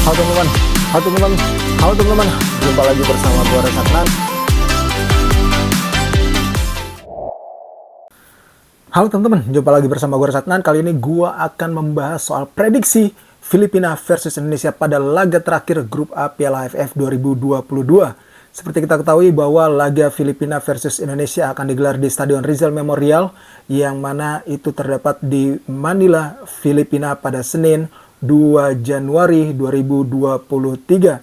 Halo teman-teman, halo teman-teman, halo teman-teman. Jumpa lagi bersama gue Resatnan. Halo teman-teman, jumpa lagi bersama gue Resatnan. Kali ini gue akan membahas soal prediksi Filipina versus Indonesia pada laga terakhir Grup A Piala AFF 2022. Seperti kita ketahui bahwa laga Filipina versus Indonesia akan digelar di Stadion Rizal Memorial, yang mana itu terdapat di Manila, Filipina pada Senin 2 Januari 2023.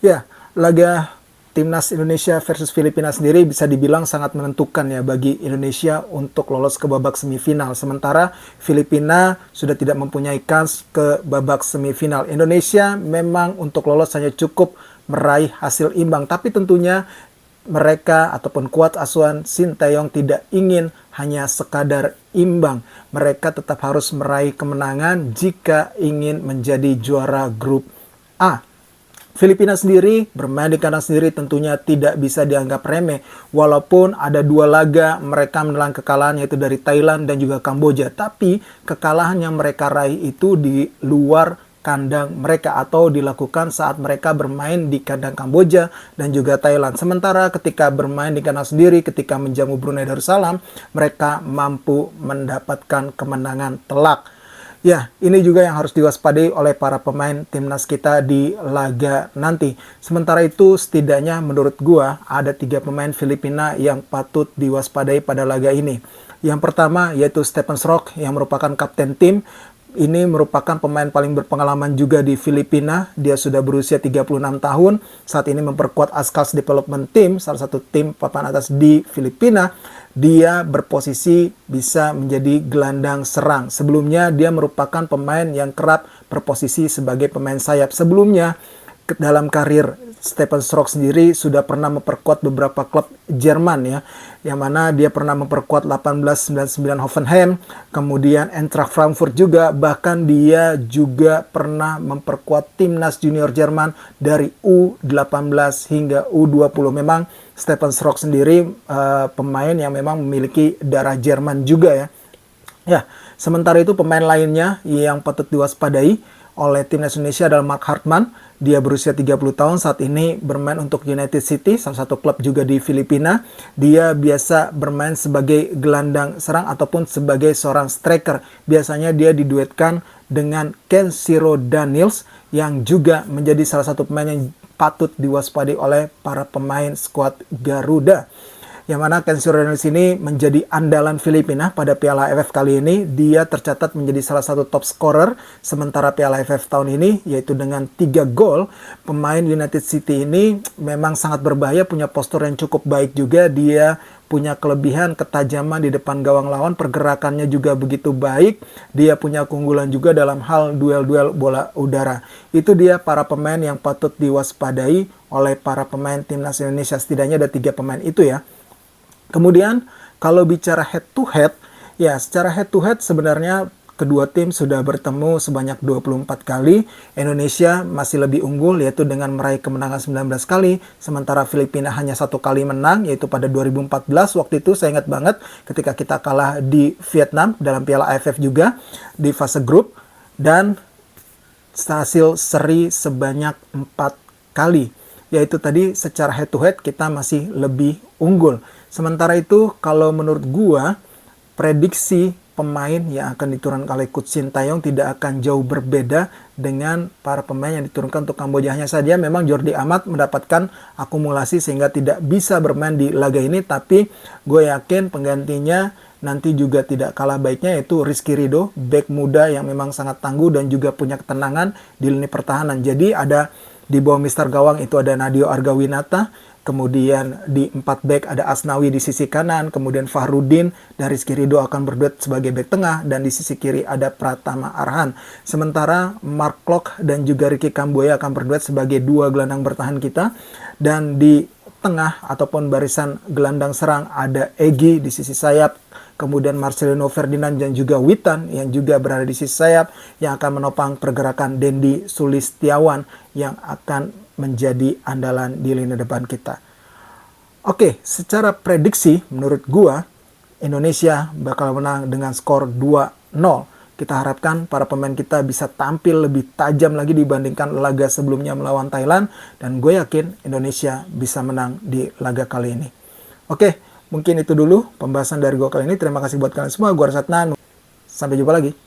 Ya, laga Timnas Indonesia versus Filipina sendiri bisa dibilang sangat menentukan ya bagi Indonesia untuk lolos ke babak semifinal. Sementara Filipina sudah tidak mempunyai kans ke babak semifinal. Indonesia memang untuk lolos hanya cukup meraih hasil imbang. Tapi tentunya mereka ataupun kuat asuhan Sinteyong tidak ingin hanya sekadar imbang. Mereka tetap harus meraih kemenangan jika ingin menjadi juara grup A. Filipina sendiri bermain di kandang sendiri tentunya tidak bisa dianggap remeh. Walaupun ada dua laga mereka menelan kekalahan, yaitu dari Thailand dan juga Kamboja. Tapi kekalahan yang mereka raih itu di luar kandang mereka atau dilakukan saat mereka bermain di kandang Kamboja dan juga Thailand. Sementara ketika bermain di kandang sendiri, ketika menjamu Brunei Darussalam, mereka mampu mendapatkan kemenangan telak. Ya, ini juga yang harus diwaspadai oleh para pemain timnas kita di laga nanti. Sementara itu, setidaknya menurut gua ada 3 pemain Filipina yang patut diwaspadai pada laga ini. Yang pertama yaitu Stephen Srock yang merupakan kapten tim. Ini merupakan pemain paling berpengalaman juga di Filipina. Dia sudah berusia 36 tahun. Saat ini memperkuat Ascals Development Team, salah satu tim papan atas di Filipina. Dia berposisi bisa menjadi gelandang serang. Sebelumnya dia merupakan pemain yang kerap berposisi sebagai pemain sayap. Sebelumnya dalam karir Stephen Strock sendiri sudah pernah memperkuat beberapa klub Jerman ya, yang mana dia pernah memperkuat 1899 Hoffenheim, kemudian Eintracht Frankfurt juga, bahkan dia juga pernah memperkuat timnas junior Jerman dari U18 hingga U20. Memang Stephen Strock sendiri pemain yang memang memiliki darah Jerman juga ya. Ya, sementara itu pemain lainnya yang patut diwaspadai oleh timnas Indonesia adalah Mark Hartman. Dia berusia 30 tahun, saat ini bermain untuk United City, salah satu klub juga di Filipina. Dia biasa bermain sebagai gelandang serang ataupun sebagai seorang striker. Biasanya dia diduetkan dengan Kenshiro Daniels yang juga menjadi salah satu pemain yang patut diwaspadai oleh para pemain skuad Garuda. Yang mana Kenshiro Daniels ini menjadi andalan Filipina pada Piala AFF kali ini. Dia tercatat menjadi salah satu top scorer sementara Piala AFF tahun ini, yaitu dengan 3 gol. Pemain United City ini memang sangat berbahaya, punya postur yang cukup baik juga. Dia punya kelebihan ketajaman di depan gawang lawan, pergerakannya juga begitu baik. Dia punya keunggulan juga dalam hal duel-duel bola udara. Itu dia para pemain yang patut diwaspadai oleh para pemain timnas Indonesia. Setidaknya ada 3 pemain itu ya. Kemudian kalau bicara head to head, ya secara head to head sebenarnya kedua tim sudah bertemu sebanyak 24 kali. Indonesia masih lebih unggul yaitu dengan meraih kemenangan 19 kali. Sementara Filipina hanya 1 kali menang yaitu pada 2014. Waktu itu saya ingat banget ketika kita kalah di Vietnam dalam Piala AFF juga di fase grup. Dan hasil seri sebanyak 4 kali. Yaitu tadi secara head to head kita masih lebih unggul. Sementara itu kalau menurut gua prediksi pemain yang akan diturunkan oleh Coach Sinteyong tidak akan jauh berbeda dengan para pemain yang diturunkan untuk Kamboja. Hanya saja memang Jordi Amat mendapatkan akumulasi sehingga tidak bisa bermain di laga ini, tapi gue yakin penggantinya nanti juga tidak kalah baiknya, yaitu Rizky Ridho, bek muda yang memang sangat tangguh dan juga punya ketenangan di lini pertahanan. Jadi ada di bawah Mister Gawang itu ada Nadio Argawinata, kemudian di 4 back ada Asnawi di sisi kanan, kemudian Fahrudin dan Rizky Ridho akan berduet sebagai back tengah, dan di sisi kiri ada Pratama Arhan. Sementara Mark Klok dan juga Ricky Kamboya akan berduet sebagai 2 gelandang bertahan kita, dan di tengah ataupun barisan gelandang serang ada Egy di sisi sayap, kemudian Marcelino Ferdinand dan juga Witan yang juga berada di sisi sayap yang akan menopang pergerakan Dendi Sulistiawan yang akan menjadi andalan di lini depan kita. Oke, secara prediksi menurut gua Indonesia bakal menang dengan skor 2-0. Kita harapkan para pemain kita bisa tampil lebih tajam lagi dibandingkan laga sebelumnya melawan Thailand. Dan gue yakin Indonesia bisa menang di laga kali ini. Oke, mungkin itu dulu pembahasan dari gue kali ini. Terima kasih buat kalian semua. Gue Arsatnan. Sampai jumpa lagi.